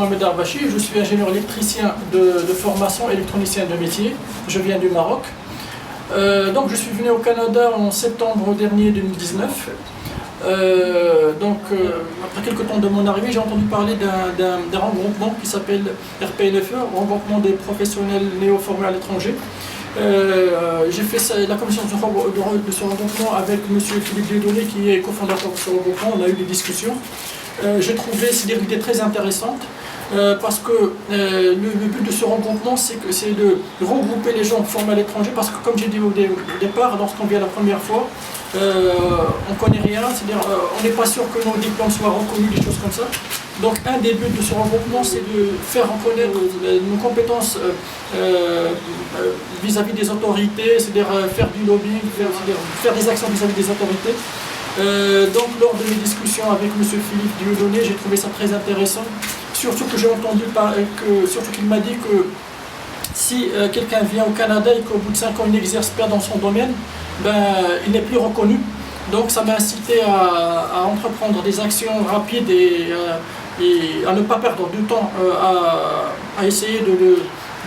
Mohamed Arbachi, je suis ingénieur électricien de formation, électronicien de métier. Je viens du Maroc. Donc je suis venu au Canada en septembre dernier 2019. Après quelques temps de mon arrivée, j'ai entendu parler d'un regroupement qui s'appelle RPNFE, regroupement des professionnels néo-formés à l'étranger. J'ai fait la commission de ce regroupement avec M. Philippe Dieudonné, qui est cofondateur de ce regroupement. On a eu des discussions. J'ai trouvé ces idées très intéressantes parce que le but de ce regroupement, c'est de regrouper les gens formés à l'étranger, parce que comme j'ai dit au départ, lorsqu'on vient la première fois, on ne connaît rien, c'est-à-dire on n'est pas sûr que nos diplômes soient reconnus, des choses comme ça. Donc un des buts de ce regroupement, c'est de faire reconnaître nos compétences vis-à-vis des autorités, c'est-à-dire faire du lobbying, faire des actions vis-à-vis des autorités. Donc lors de mes discussions avec M. Philippe Dieudonné, j'ai trouvé ça très intéressant, surtout que j'ai entendu surtout qu'il m'a dit que si quelqu'un vient au Canada et qu'au bout de 5 ans il n'exerce pas dans son domaine, il n'est plus reconnu. Donc ça m'a incité à entreprendre des actions rapides et à ne pas perdre du temps à essayer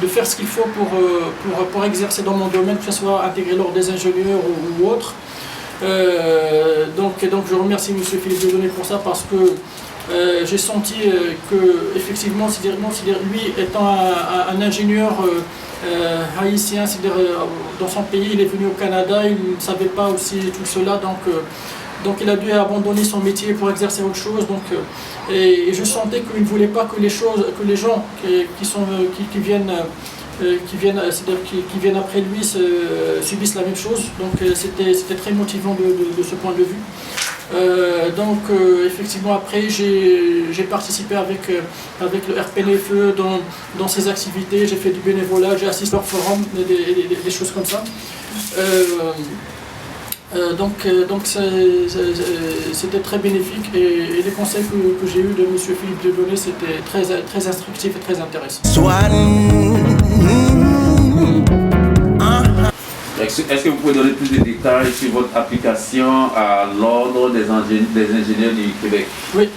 de faire ce qu'il faut pour exercer dans mon domaine, que ce soit intégré l'ordre des ingénieurs ou autre. Donc je remercie M. Philippe Dieudonné pour ça, parce que j'ai senti que effectivement, lui étant un ingénieur haïtien, dans son pays, il est venu au Canada, il ne savait pas aussi tout cela, donc il a dû abandonner son métier pour exercer autre chose. Et je sentais qu'il ne voulait pas que les gens qui viennent après lui subissent la même chose. Donc c'était très motivant de ce point de vue. Effectivement, après j'ai participé avec le RPNFE dans ces activités, j'ai fait du bénévolat, j'ai assisté au forum, des choses comme ça. C'était très bénéfique, et les conseils que j'ai eus de M. Philippe Dieudonné, c'était très instructif et très intéressant. Est-ce que vous pouvez donner plus de détails sur votre application à l'Ordre des ingénieurs du Québec? Oui,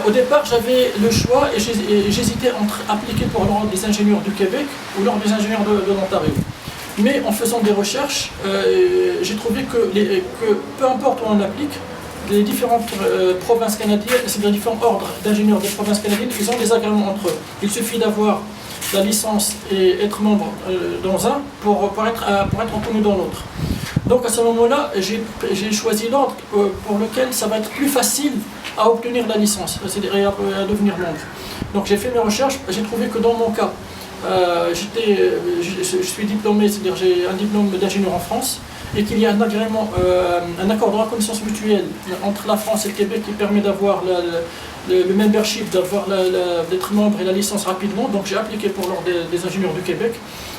au départ j'avais le choix et j'hésitais entre appliquer pour l'Ordre des ingénieurs du Québec ou l'Ordre des ingénieurs de l'Ontario. Mais en faisant des recherches, j'ai trouvé que peu importe où on applique, les différentes provinces canadiennes, c'est-à-dire différents ordres d'ingénieurs des provinces canadiennes, ils ont des agréments entre eux. Il suffit d'avoir la licence et être membre dans un pour être reconnu dans l'autre. Donc à ce moment-là, j'ai choisi l'ordre pour lequel ça va être plus facile à obtenir la licence, c'est-à-dire à devenir membre. Donc j'ai fait mes recherches, j'ai trouvé que dans mon cas, je suis diplômé, c'est-à-dire j'ai un diplôme d'ingénieur en France, et qu'il y a un agrément, un accord de reconnaissance mutuelle entre la France et le Québec qui permet d'avoir le membership, d'être membre et la licence rapidement. Donc j'ai appliqué pour l'ordre des ingénieurs du Québec.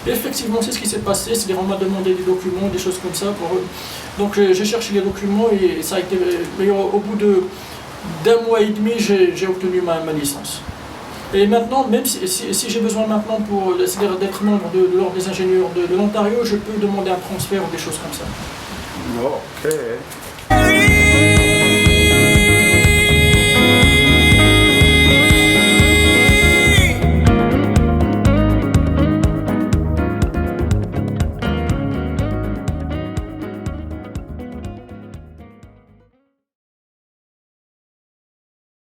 Et effectivement, c'est ce qui s'est passé, c'est-à-dire on m'a demandé des documents, des choses comme ça pour eux. Donc j'ai cherché les documents, et ça a été. Mais au bout d'un mois et demi, j'ai obtenu ma licence. Et maintenant, même si j'ai besoin maintenant c'est-à-dire d'être membre de l'ordre des ingénieurs de l'Ontario, je peux demander un transfert ou des choses comme ça. Ok.